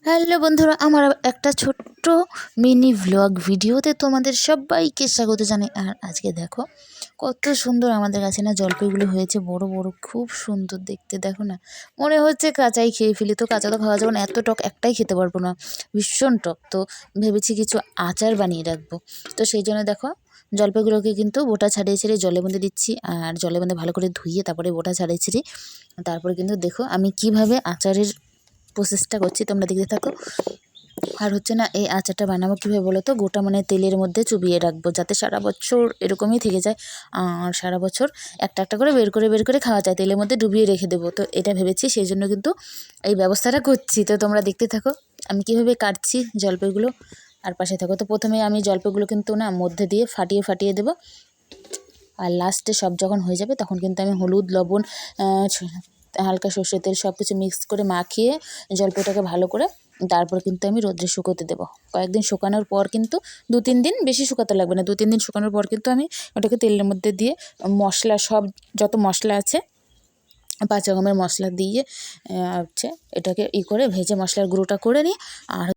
Hello বন্ধুরা, আমার একটা ছোট্ট মিনি ভ্লগ ভিডিওতে তোমাদের সবাইকে স্বাগত জানাই। আর আজকে দেখো কত সুন্দর আমাদের কাছে না জলপাইগুলো হয়েছে, বড় বড়, খুব সুন্দর দেখতে। দেখো না, মনে হচ্ছে কাঁচাই খেয়ে ফেলি, তো কাঁচা তো খাওয়া যাবে না, এত টক একটাই খেতে পারবো না, ভীষণ টক। তো ভেবেছি কিছু আচার বানিয়ে রাখবো। তো সেই জন্য দেখো জলপাইগুলোকে কিন্তু বোটা ছাড়িয়ে ছেড়ে জলের মধ্যে দিচ্ছি, আর জলের মধ্যে ভালো করে ধুইয়ে তারপরে বোটা ছাড়িয়ে ছিঁড়ি। তারপরে কিন্তু দেখো আমি কিভাবে আচারের প্রসেসটা করছি, তোমরা দেখতে থাকো। আর হচ্ছে না, এই আচারটা বানাবো কীভাবে বলো তো, গোটা মানে তেলের মধ্যে চুবিয়ে রাখবো যাতে সারা বছর এরকমই থেকে যায়। আর সারা বছর একটা একটা করে বের করে খাওয়া যায়, তেলের মধ্যে ডুবিয়ে রেখে দেবো। তো এটা ভেবেছি, সেই জন্য কিন্তু এই ব্যবস্থাটা করছি। তো তোমরা দেখতে থাকো আমি কীভাবে কাটছি জলপাইগুলো, আর পাশে থাকো। তো প্রথমে আমি জলপাইগুলো কিন্তু না মধ্যে দিয়ে ফাটিয়ে দেবো, আর লাস্টে সব যখন হয়ে যাবে তখন কিন্তু আমি হলুদ, লবণ, হালকা সর্ষের তেল সব কিছু মিক্স করে মাখিয়ে জলপাইটাকে ভালো করে তারপর কিন্তু আমি রোদ্রে শুকোতে দেবো। কয়েকদিন শুকানোর পর কিন্তু 2-3 দিন, বেশি শুকাতে লাগবে না, 2-3 দিন শুকানোর পর কিন্তু আমি ওটাকে তেলের মধ্যে দিয়ে মশলা, সব যত মশলা আছে 5 রকমের মশলা দিয়ে হচ্ছে এটাকে করে ভেজে মশলার গুঁড়োটা করে নিই। আর